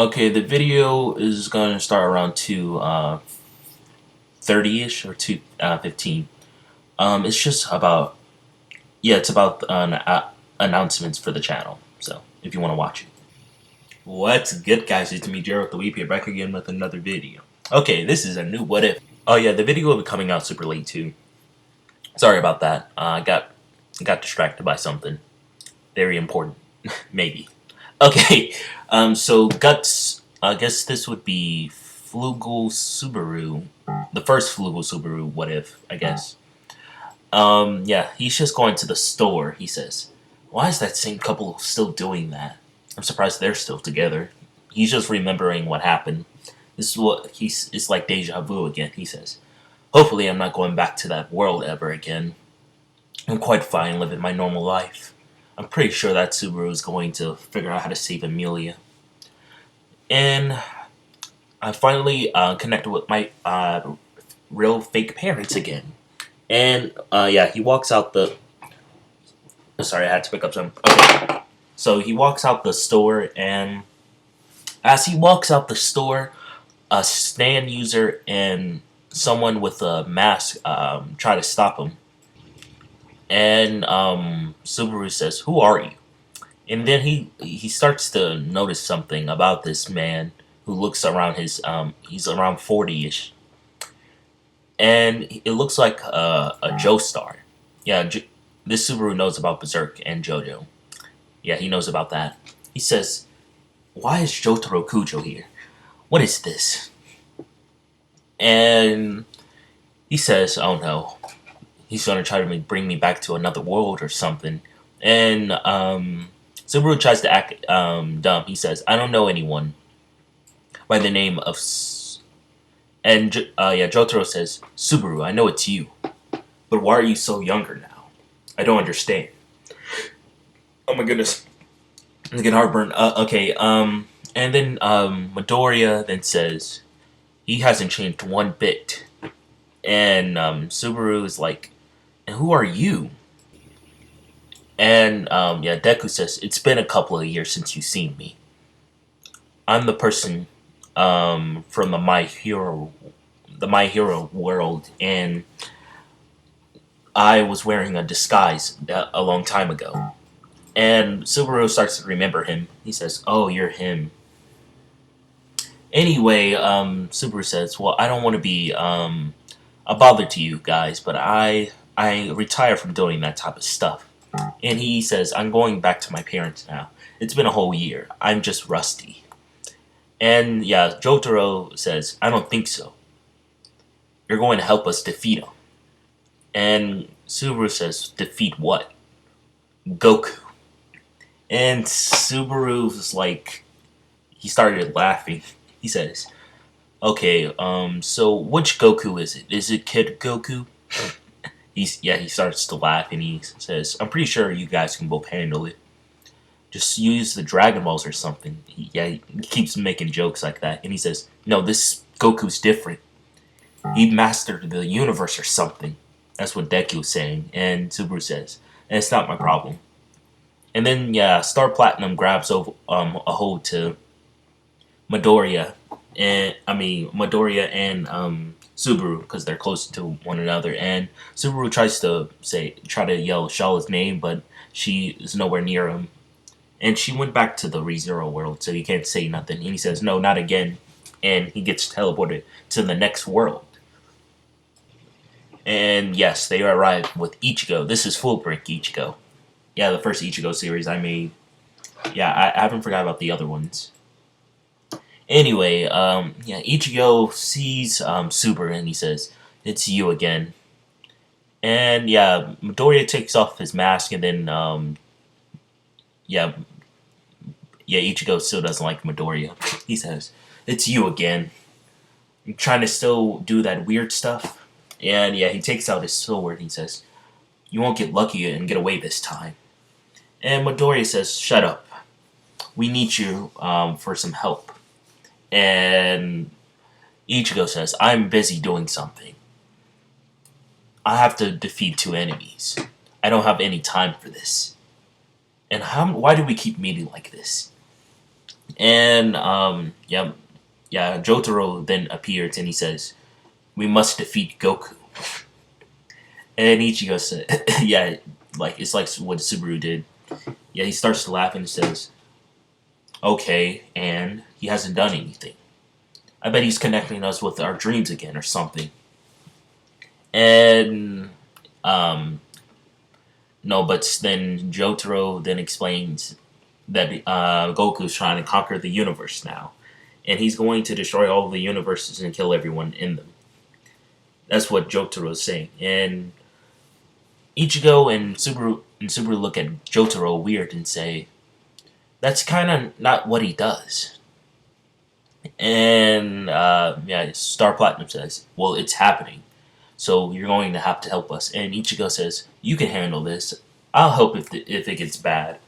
Okay, the video is going to start around 2:30ish or 2:15. It's just about it's about announcements for the channel. So if you want to watch it, what's good, guys? It's me, Gerald the Weep here, back again with another video. Okay, this is a new what if. Oh yeah, the video will be coming out super late too. Sorry about that. I got distracted by something very important, maybe. Okay, so Guts, I guess this would be Flugel Subaru, the first Flugel Subaru, what if, I guess. Yeah, he's just going to the store, he says. Why is that same couple still doing that? I'm surprised they're still together. He's just remembering what happened. This is what it's like deja vu again, he says. Hopefully I'm not going back to that world ever again. I'm quite fine living my normal life. I'm pretty sure that Subaru is going to figure out how to save Amelia. And I finally connected with my real fake parents again. And yeah, he walks out the. Sorry, I had to pick up some. Okay. So he walks out the store, and as he walks out the store, a stand user and someone with a mask try to stop him. And Subaru says, "Who are you?" And then he starts to notice something about this man who looks around his he's around 40ish, and it looks like a Joestar. Yeah, this Subaru knows about Berserk and JoJo. Yeah, he knows about that. He says, "Why is Jotaro Kujo here? What is this?" And he says, "Oh no, he's gonna try to bring me back to another world or something." And Subaru tries to act dumb. He says, "I don't know anyone by the name of." Yeah, Jotaro says, "Subaru, I know it's you, but why are you so younger now? I don't understand." Oh my goodness, I'm getting heartburn. Okay, and then Midoriya then says he hasn't changed one bit, and Subaru is like, "And who are you?" And yeah, Deku says, "It's been a couple of years since you've seen me. I'm the person from the My Hero world, and I was wearing a disguise a long time ago." And Subaru starts to remember him. He says, "Oh, you're him." Anyway, Subaru says, "Well, I don't want to be a bother to you guys, but I retire from doing that type of stuff." And he says, "I'm going back to my parents now. It's been a whole year. I'm just rusty." And yeah, Jotaro says, "I don't think so. You're going to help us defeat him." And Subaru says, "Defeat what?" "Goku." And Subaru's like, he started laughing. He says, "Okay, so which Goku is it? Is it Kid Goku?" He starts to laugh and he says, "I'm pretty sure you guys can both handle it. Just use the Dragon Balls or something." He keeps making jokes like that. And he says, "No, this Goku's different. He mastered the universe or something." That's what Deku's saying. And Subaru says, "And it's not my problem." And then, yeah, Star Platinum grabs over, a hold to Midoriya. Midoriya and Subaru, because they're close to one another. And Subaru tries to try to yell Shala's name, but she is nowhere near him. And she went back to the ReZero world, so he can't say nothing. And he says, "No, not again." And he gets teleported to the next world. And yes, they arrive with Ichigo. This is Full Brick Ichigo. Yeah, the first Ichigo series I made. Yeah, I haven't forgot about the other ones. Anyway, yeah, Ichigo sees Super and he says, "It's you again." And yeah, Midoriya takes off his mask and then yeah, Ichigo still doesn't like Midoriya. He says, "It's you again. You're trying to still do that weird stuff." And yeah, he takes out his sword and he says, "You won't get lucky and get away this time." And Midoriya says, "Shut up. We need you for some help." And Ichigo says, "I'm busy doing something. I have to defeat two enemies. I don't have any time for this. And why do we keep meeting like this?" And Jotaro then appears and he says, "We must defeat Goku." And Ichigo said, "Yeah, like it's like what Subaru did." Yeah, he starts to laugh and says, "Okay," and he hasn't done anything. I bet he's connecting us with our dreams again or something. And um, no, but then Jotaro then explains that Goku's trying to conquer the universe now, and he's going to destroy all the universes and kill everyone in them. That's what Jotaro is saying, and Ichigo and Subaru look at Jotaro weird and say, "That's kind of not what he does." And Star Platinum says, "Well, it's happening, so you're going to have to help us." And Ichigo says, "You can handle this. I'll help if it gets bad."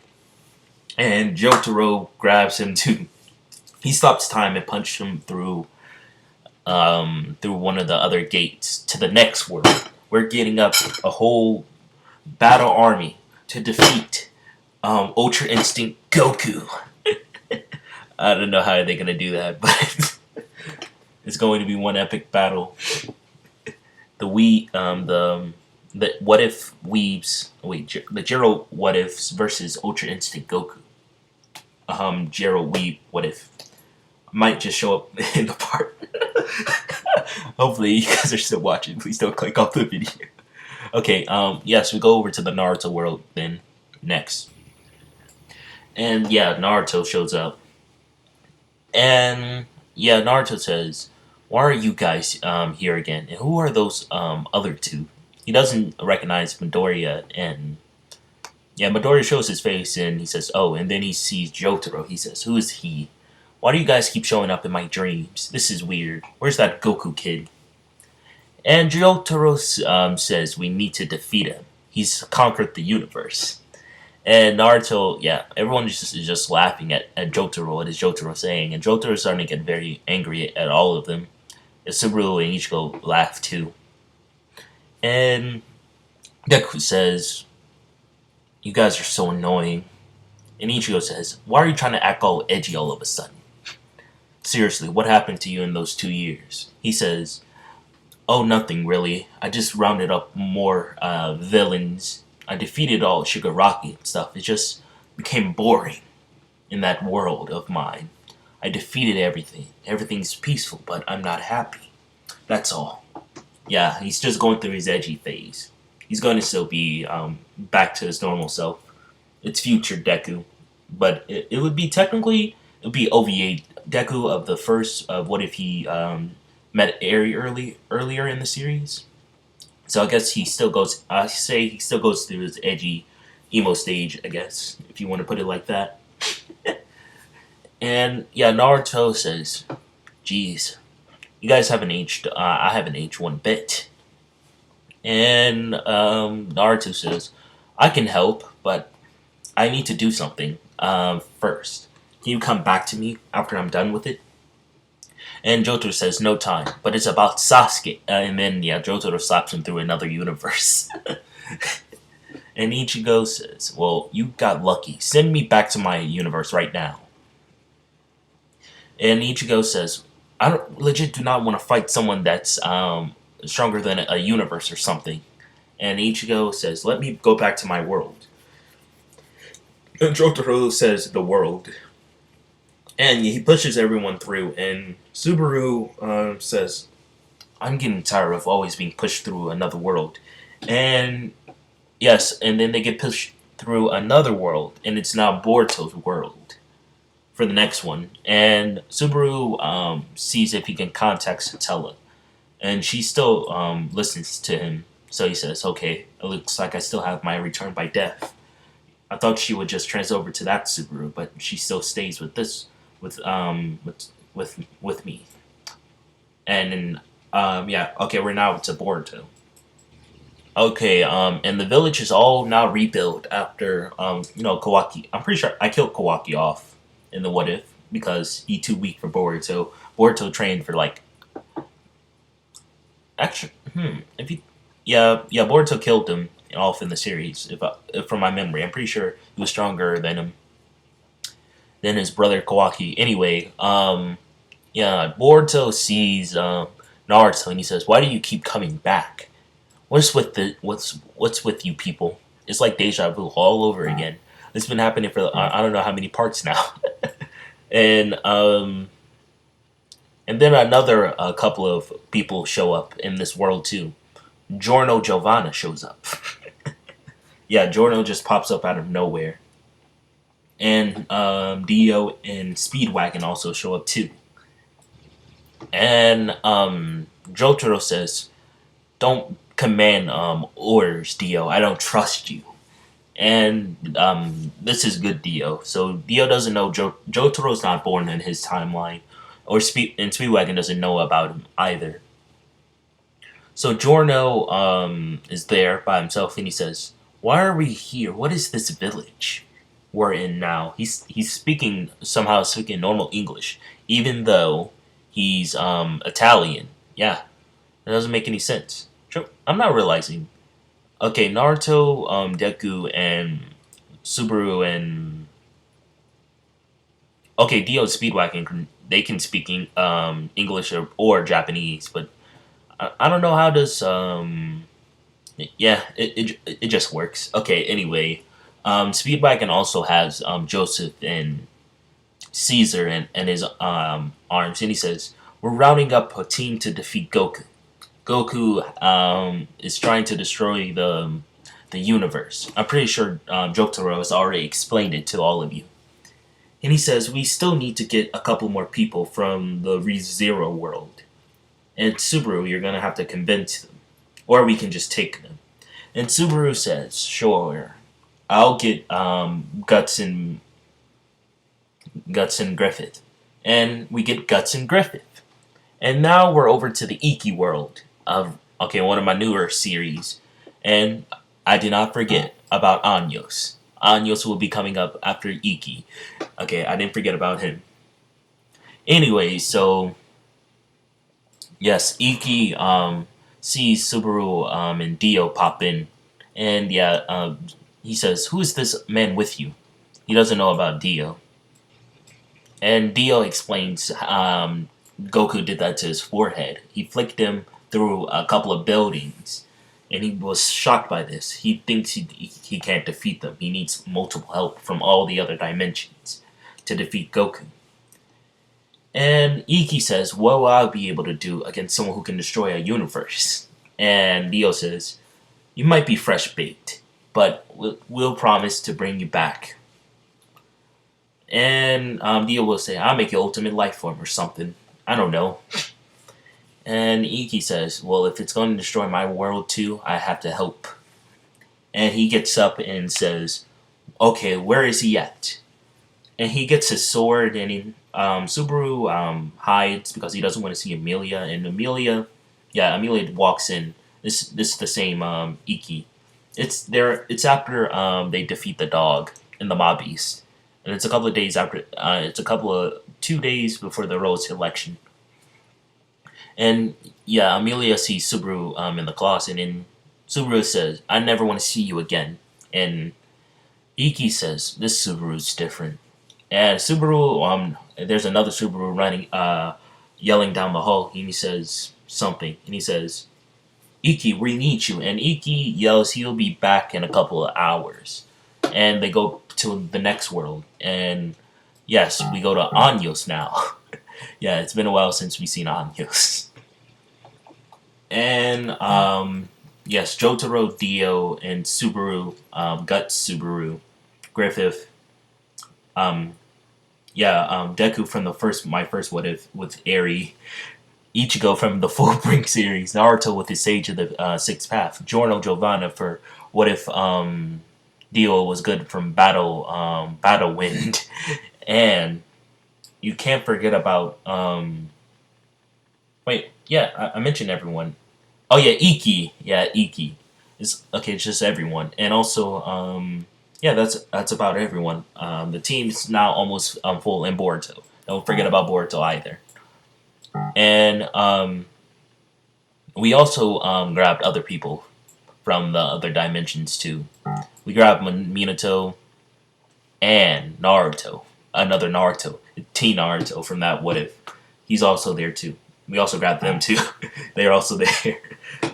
And Jotaro grabs him too. He stops time and punches him through one of the other gates to the next world. We're getting up a whole battle army to defeat Ultra Instinct Goku. I don't know how they're gonna do that, but it's going to be one epic battle. The What If Weebs, the Jiro What Ifs versus Ultra Instinct Goku. Jiro Weeb What If might just show up in the part. Hopefully you guys are still watching. Please don't click off the video. Okay, yes, we go over to the Naruto world then next. And yeah, Naruto shows up. And yeah, Naruto says, "Why are you guys here again? And who are those other two?" He doesn't recognize Midoriya, and yeah, Midoriya shows his face and he says, "Oh," and then he sees Jotaro. He says, "Who is he? Why do you guys keep showing up in my dreams? This is weird. Where's that Goku kid?" And Jotaro says, "We need to defeat him. He's conquered the universe." And Naruto, yeah, everyone is just laughing at Jotaro, what is Jotaro saying, and Jotaro is starting to get very angry at all of them. And Subaru and Ichigo laugh too. And Deku says, "You guys are so annoying." And Ichigo says, "Why are you trying to act all edgy all of a sudden? Seriously, what happened to you in those 2 years?" He says, "Oh, nothing really. I just rounded up more villains. I defeated all Shigaraki and stuff. It just became boring in that world of mine. I defeated everything. Everything's peaceful, but I'm not happy. That's all." Yeah, he's just going through his edgy phase. He's going to still be back to his normal self. It's future Deku, but it would be technically it would be OVA Deku of the first of what if he met Eri earlier in the series. So I guess he still goes. I say he still goes through his edgy emo stage. I guess if you want to put it like that. And yeah, Naruto says, "Geez, you guys haven't aged. I haven't aged one bit." And Naruto says, "I can help, but I need to do something first. Can you come back to me after I'm done with it?" And Jotaro says, "No time, but it's about Sasuke." And then yeah, Jotaro slaps him through another universe. And Ichigo says, "Well, you got lucky. Send me back to my universe right now." And Ichigo says, "I don't legit do not want to fight someone that's stronger than a universe or something." And Ichigo says, "Let me go back to my world." And Jotaro says, "The world." And he pushes everyone through. And Subaru says, "I'm getting tired of always being pushed through another world." And yes, and then they get pushed through another world, and it's now Boruto's world for the next one. And Subaru sees if he can contact Satella, and she still listens to him. So he says, "Okay, it looks like I still have my return by death. I thought she would just transfer over to that Subaru, but she still stays with this, with me." And then, yeah, okay, we're now to Boruto. Okay, and the village is all now rebuilt after, Kawaki. I'm pretty sure I killed Kawaki off in the What If because he too weak for Boruto. Boruto trained for like, actually, if he, yeah, Boruto killed him off in the series. If from my memory, I'm pretty sure he was stronger than him. then his brother Kawaki. Anyway, yeah, Boruto sees Naruto and he says, "Why do you keep coming back? What's with you people? It's like deja vu all over again. It's been happening for I don't know how many parts now." and and then another couple of people show up in this world too. Giorno Giovanna shows up. Yeah, Giorno just pops up out of nowhere. And Dio and Speedwagon also show up too. And Jotaro says, "Don't command orders, Dio. I don't trust you." And this is good Dio. So Dio doesn't know Jotaro's not born in his timeline, and Speedwagon doesn't know about him either. So Giorno is there by himself, and he says, "Why are we here? What is this village we're in now?" He's speaking normal English, even though he's Italian. Yeah, it doesn't make any sense. I'm not realizing. Okay, Naruto, Deku, and Subaru, and okay, Dio Speedwagon they can speak English or Japanese, but I don't know how does yeah, it just works. Okay, anyway, Speedwagon also has Joseph and Caesar and his arms, and he says, "We're rounding up a team to defeat Goku. Goku is trying to destroy the universe." I'm pretty sure Jotaro has already explained it to all of you. And he says, "We still need to get a couple more people from the ReZero world. And Subaru, you're going to have to convince them. Or we can just take them." And Subaru says, "Sure, I'll get Guts and Griffith." And we get Guts and Griffith. And now we're over to the Iki world of, okay, one of my newer series. And I did not forget about Anyos. Anyos will be coming up after Iki. Okay, I didn't forget about him. Anyway, so yes, Iki sees Subaru and Dio pop in, and yeah, he says, "Who is this man with you?" He doesn't know about Dio, and Dio explains Goku did that to his forehead. He flicked him through a couple of buildings, and he was shocked by this. He thinks he can't defeat them. He needs multiple help from all the other dimensions to defeat Goku. And Iki says, "What will I be able to do against someone who can destroy a universe?" And Dio says, "You might be fresh baked, but we'll promise to bring you back." And Dio will say, "I'll make you ultimate life form or something. I don't know." And Iki says, "Well, if it's going to destroy my world too, I have to help." And he gets up and says, "Okay, where is he at?" And he gets his sword, and Subaru hides because he doesn't want to see Amelia. And Amelia walks in. This is the same Iki. It's there. It's after they defeat the dog in the Mob Beast, and it's a couple of days after. It's a couple of 2 days before the Rose election. And yeah, Amelia sees Subaru in the closet, and Subaru says, "I never want to see you again." And Iki says, "This Subaru's different." And Subaru, there's another Subaru running, yelling down the hall, and he says something, and he says, "Iki, we need you." And Iki yells he'll be back in a couple of hours. And they go to the next world, and yes, we go to Anyos now. Yeah, it's been a while since we've seen Anyos. And yes, Jotaro, Dio, and Subaru, Guts, Subaru, Griffith, Deku from my first What If with Eri, Ichigo from the Fullbring series, Naruto with his Sage of the Sixth Path, Giorno Giovanna for What If Dio was good from Battle Wind, and you can't forget about I mentioned everyone. Oh yeah, Iki. Yeah, Iki. It's okay. It's just everyone, and also that's about everyone. The team's now almost full in Boruto. Don't forget about Boruto either. And we also grabbed other people from the other dimensions too. We grabbed Minato and Naruto. another Naruto, Teen Naruto from that What If. He's also there too. We also grabbed them too. They're also there.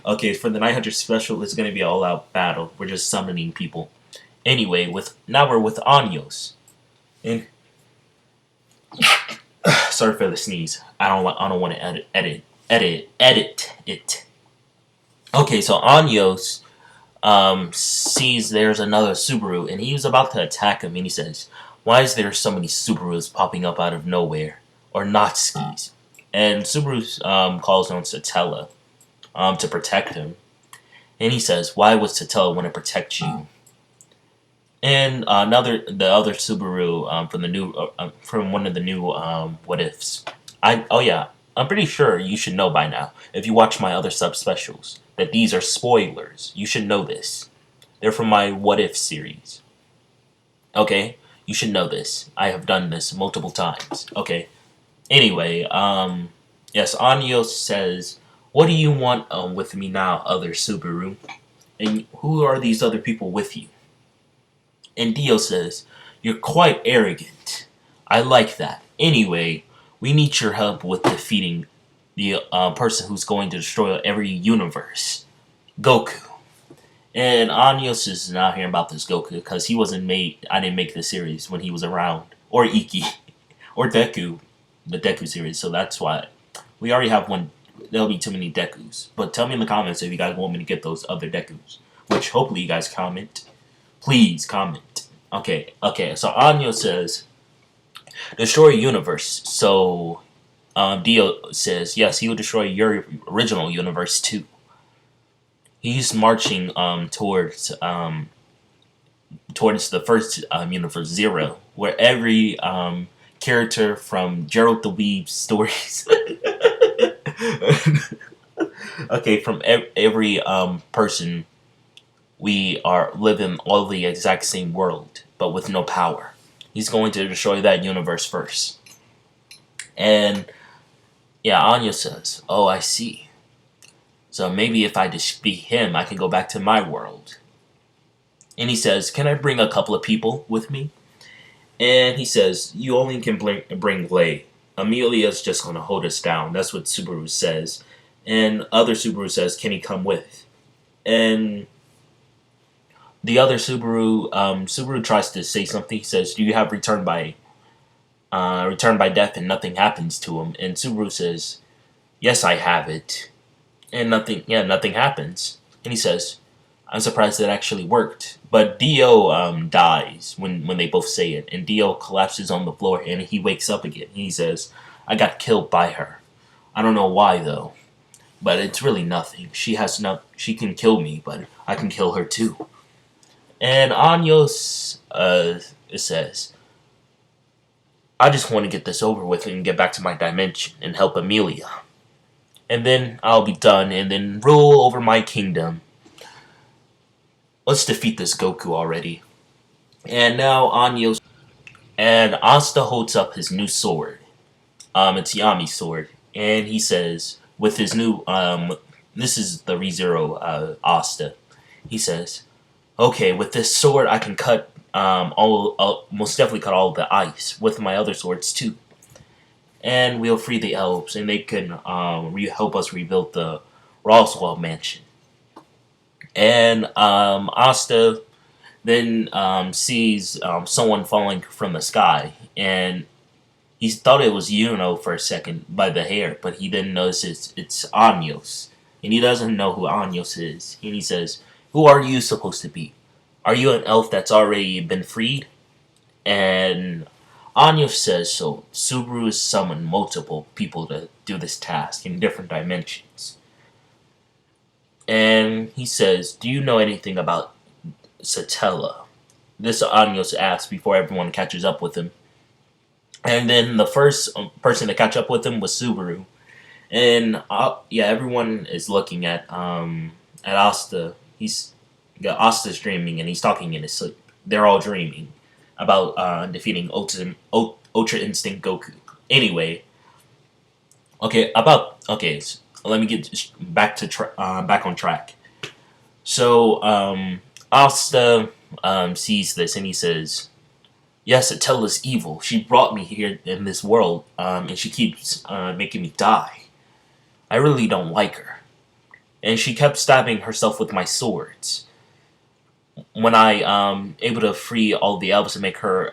Okay, for the 900 special, it's gonna be an all-out battle. We're just summoning people. Anyway, now we're with Anyos. And sorry for the sneeze. I don't want to edit it. Okay, so Anyos sees there's another Subaru, and he's about to attack him, and he says, "Why is there so many Subarus popping up out of nowhere, or Natskis?" And Subaru calls on Satella to protect him, and he says, "Why would Satella want to protect you?" And the other Subaru from one of the new What Ifs. I'm pretty sure you should know by now if you watch my other sub specials that these are spoilers. You should know this. They're from my What If series. Okay, you should know this. I have done this multiple times. Okay. Anyway, yes, Anyos says, "What do you want with me now, other Subaru? And who are these other people with you?" And Dio says, "You're quite arrogant. I like that. Anyway, we need your help with defeating the person who's going to destroy every universe, Goku." And Anyos is not hearing about this Goku because he wasn't made. I didn't make the series when he was around, or Iki, or Deku, the Deku series. So that's why we already have one. There'll be too many Dekus. But tell me in the comments if you guys want me to get those other Dekus, which hopefully you guys comment. Please comment. Okay. So Anyos says, "Destroy universe." So Dio says, "Yes, he will destroy your original universe too." He's marching towards the first universe, Zero, where every character from Gerald the Weeb stories. Okay, from every person, we are living all the exact same world, but with no power. He's going to destroy that universe first. And yeah, Anya says, "Oh, I see. So maybe if I defeat him, I can go back to my world." And he says, "Can I bring a couple of people with me?" And he says, "You only can bring Lei. Amelia's just going to hold us down." That's what Subaru says. And other Subaru says, "Can he come with?" And the other Subaru tries to say something. He says, "Do you have return by death?" And nothing happens to him. And Subaru says, "Yes, I have it." And nothing happens. And he says, "I'm surprised it actually worked." But Dio dies when they both say it. And Dio collapses on the floor and he wakes up again. He says, "I got killed by her. I don't know why though. But it's really nothing. She can kill me, but I can kill her too." And Anyos says, "I just want to get this over with and get back to my dimension and help Amelia. And then I'll be done and then rule over my kingdom. Let's defeat this Goku already." And now Anyos and Asta holds up his new sword. It's Yami's sword. And he says, with his new, this is the ReZero Asta. He says, "Okay, with this sword I can cut, most definitely cut all the ice with my other swords too. And we'll free the elves and they can help us rebuild the Roswell mansion." And Asta then sees someone falling from the sky, and he thought it was Yuno for a second by the hair, but he didn't notice it's Anyos, and he doesn't know who Anyos is. And he says, "Who are you supposed to be? Are you an elf that's already been freed?" And Anyos says so. Subaru has summoned multiple people to do this task in different dimensions. And he says, "Do you know anything about Satella?" This Anyos asks before everyone catches up with him. And then the first person to catch up with him was Subaru. And everyone is looking at Asta. Asta's dreaming and he's talking in his sleep. They're all dreaming about defeating Ultra Instinct Goku. Anyway, so let me get back on track. So Asta sees this and he says, Yes, Atella's evil. She brought me here in this world, and she keeps making me die. I really don't like her. And she kept stabbing herself with my swords. When I able to free all the elves and make her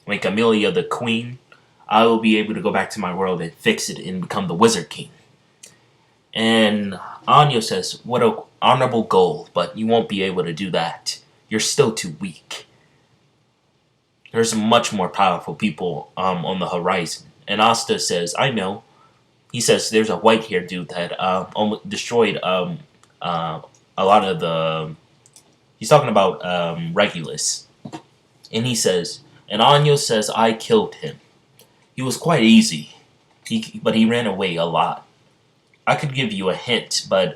make Amelia the queen, I will be able to go back to my world and fix it and become the Wizard King. And Anya says, "What a honorable goal, but you won't be able to do that. You're still too weak. There's much more powerful people on the horizon." And Asta says, "I know." He says, "There's a white-haired dude that almost destroyed a lot of the." He's talking about Regulus, and he says, and Anya says, "I killed him. He was quite easy, but he ran away a lot. I could give you a hint, but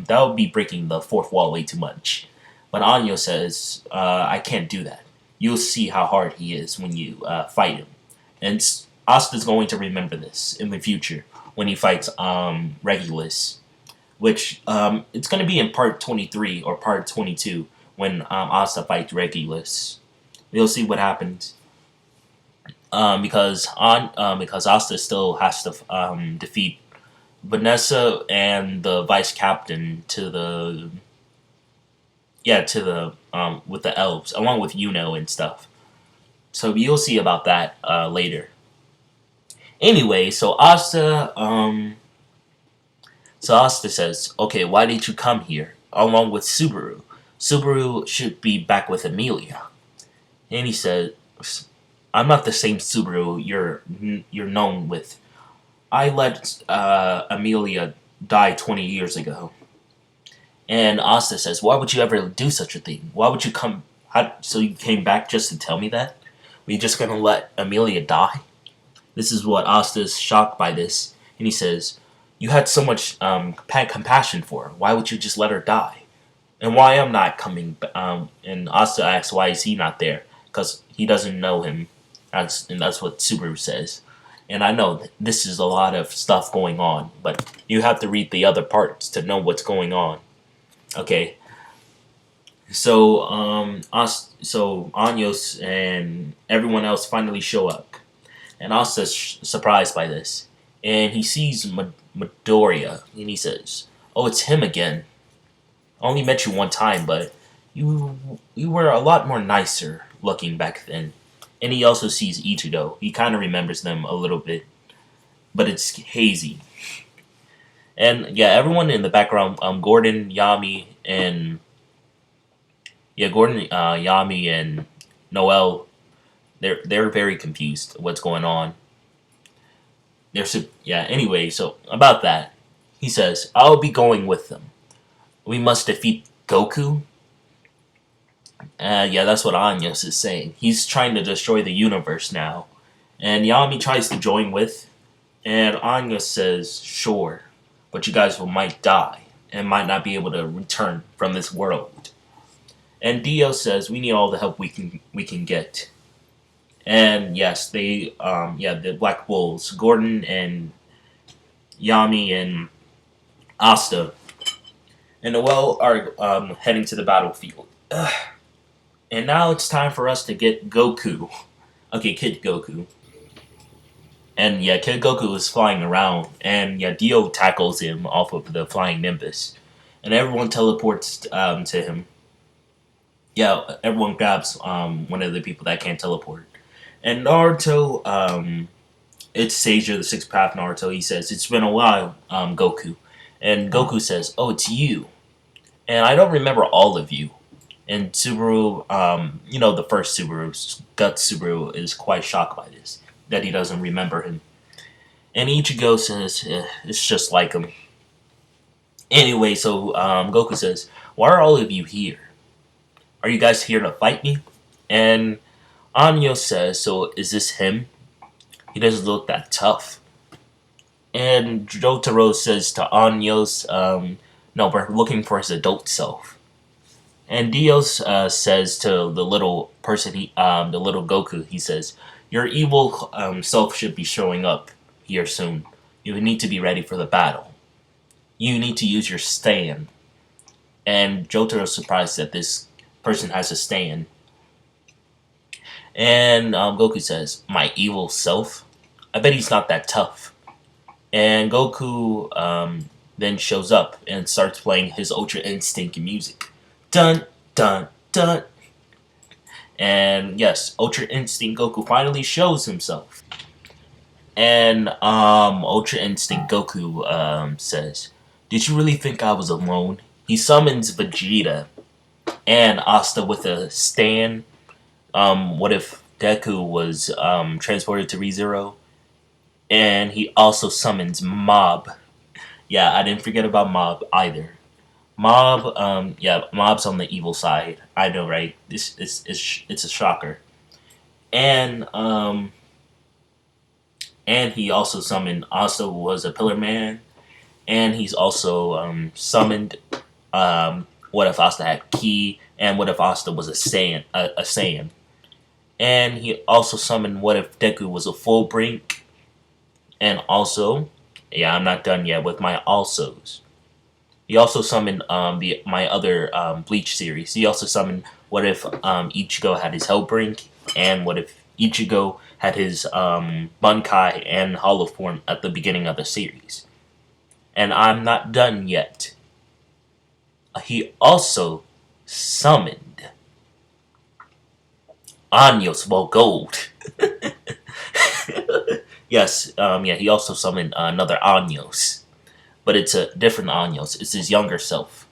that would be breaking the fourth wall way too much." But Anya says, "I can't do that. You'll see how hard he is when you fight him." And Asta's going to remember this in the future when he fights Regulus, which it's going to be in part 23 or part 22 when Asta fights Regulus. You'll see what happens. Because Asta still has to defeat Vanessa and the vice captain to the with the elves along with Yuno and stuff. So you'll see about that later. Anyway, so Asta says, "Okay, why did you come here along with Subaru? Subaru should be back with Amelia." And he says, "I'm not the same Subaru you're known with. I let Amelia die 20 years ago." And Asta says, "Why would you ever do such a thing? Why would you come? So you came back just to tell me that? Were you just gonna let Amelia die?" This is what Asta is shocked by this, and he says, "You had so much compassion for her. Why would you just let her die? And why I'm not coming?" And Asta asks, "Why is he not there?" Because he doesn't know him. And that's what Subaru says. And I know this is a lot of stuff going on, but you have to read the other parts to know what's going on. Okay. So so Anyos and everyone else finally show up, and Asta's surprised by this, and he sees Midoriya, and he says, "Oh, it's him again. I only met you one time, but you were a lot more nicer looking back then." And he also sees Ichigo. He kind of remembers them a little bit, but it's hazy. And yeah, everyone in the background, Gordon, Yami, and Yami, and Noel, they're very confused what's going on. Anyway, so about that, he says, "I'll be going with them. We must defeat Goku." That's what Anyos is saying. He's trying to destroy the universe now. And Yami tries to join with, and Anyos says, "Sure, but you guys might die, and might not be able to return from this world." And Dio says, "We need all the help we can get." And yes, the Black Bulls, Gordon and Yami and Asta and Noel are heading to the battlefield. Ugh. And now it's time for us to get Goku. Okay, Kid Goku. And yeah, Kid Goku is flying around, and yeah, Dio tackles him off of the flying Nimbus, and everyone teleports to him. Yeah, everyone grabs one of the people that can't teleport. And Naruto, it's Seiya, the Sixth Path Naruto. He says, "It's been a while, Goku," and Goku says, "Oh, it's you." And I don't remember all of you. And Subaru, the first Subaru, Guts Subaru, is quite shocked by this, that he doesn't remember him. And Ichigo says, "It's just like him." Anyway, so Goku says, "Why are all of you here? Are you guys here to fight me?" And Anyo says, "So is this him? He doesn't look that tough." And Jotaro says to Anyos, "No, we're looking for his adult self." And Dios says to the little person, the little Goku, he says, "Your evil self should be showing up here soon. You need to be ready for the battle. You need to use your stand." And Jotaro's surprised that this person has a stand. And Goku says, "My evil self? I bet he's not that tough." And Goku then shows up and starts playing his Ultra Instinct music. Dun, dun, dun. And yes, Ultra Instinct Goku finally shows himself. And Ultra Instinct Goku says, "Did you really think I was alone?" He summons Vegeta and Asta with a stand. What if Deku was transported to ReZero? And he also summons Mob. Yeah, I didn't forget about Mob either. Mob, yeah, Mob's on the evil side. I know, right? This is it's a shocker. And and he also summoned. Also was a Pillar Man, and he's also summoned. What if Asta had Ki, and what if Asta was a Saiyan? A Saiyan, and he also summoned. What if Deku was a Full Brink, and also, yeah, I'm not done yet with my alsos. He also summoned my other Bleach series. He also summoned what if Ichigo had his Hellbrink, and what if Ichigo had his Bunkai and Hollow form at the beginning of the series. And I'm not done yet. He also summoned Anyos Gold. Yes, yeah, he also summoned another Anyos. But it's a different Anyos. It's his younger self.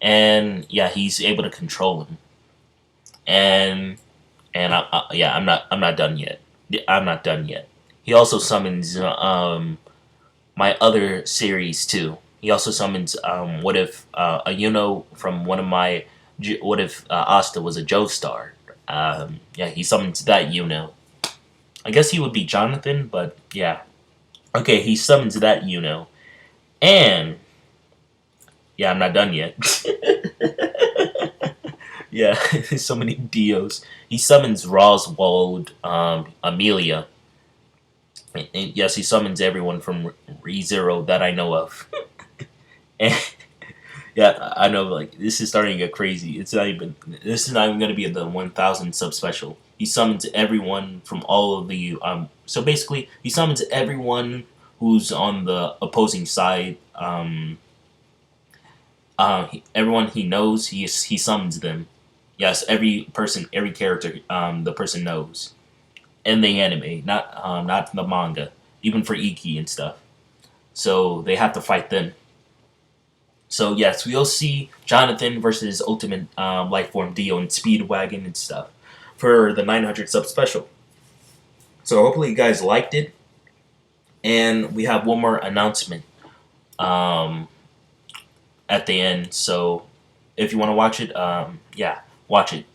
And yeah, he's able to control him. And yeah, I'm not done yet. I'm not done yet. He also summons my other series too. He also summons what if a from one of my what if Asta was a Joestar. Yeah, he summons that I guess he would be Jonathan, but yeah. Okay, he summons that and yeah, I'm not done yet. Yeah, so many Dios. He summons Roswald, Amelia. And yes, he summons everyone from ReZero that I know of. And yeah, I know, like, this is starting to get crazy. This is not even going to be the 1,000 sub special. He summons everyone from all of the, so basically, he summons everyone who's on the opposing side, everyone he knows, he summons them. Yes, every person, every character, the person knows. In the anime, not the manga, even for Iki and stuff. So they have to fight them. So yes, we'll see Jonathan versus Ultimate Lifeform Dio and Speedwagon and stuff for the 900 sub special. So hopefully you guys liked it, and we have one more announcement at the end. So if you want to watch it, yeah, watch it.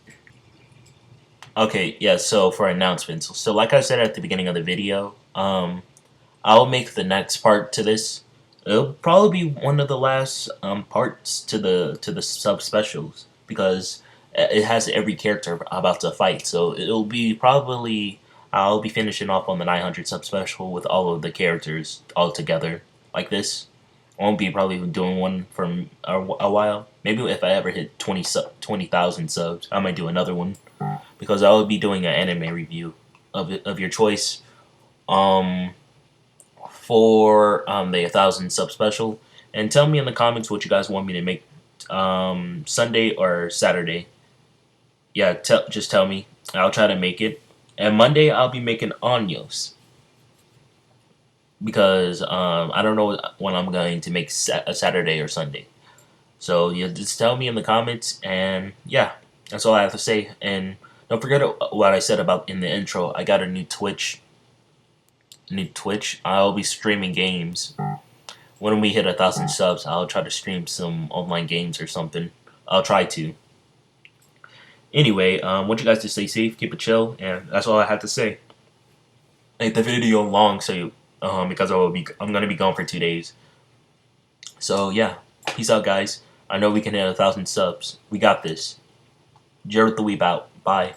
Okay, yeah. So for announcements, so like I said at the beginning of the video, I'll make the next part to this. It'll probably be one of the last parts to the sub specials because it has every character about to fight. So it'll be probably I'll be finishing off on the 900 sub special with all of the characters all together like this. I won't be probably doing one for a while. Maybe if I ever hit 20,000 subs, I might do another one because I will be doing an anime review of your choice. For the 1,000 sub special, and tell me in the comments what you guys want me to make Sunday or Saturday. Yeah, just tell me. I'll try to make it. And Monday I'll be making Anyos because I don't know when I'm going to make a Saturday or Sunday. So yeah, just tell me in the comments, and yeah, that's all I have to say. And don't forget what I said about in the intro. I got a new Twitch. I'll be streaming games. When we hit 1,000 subs, I'll try to stream some online games or something. I'll try to. Anyway, want you guys to stay safe, keep it chill, and that's all I have to say. Make the video long, so you, because I'm gonna be gone for 2 days. So yeah, peace out, guys. I know we can hit 1,000 subs. We got this. Jared the Weep out. Bye.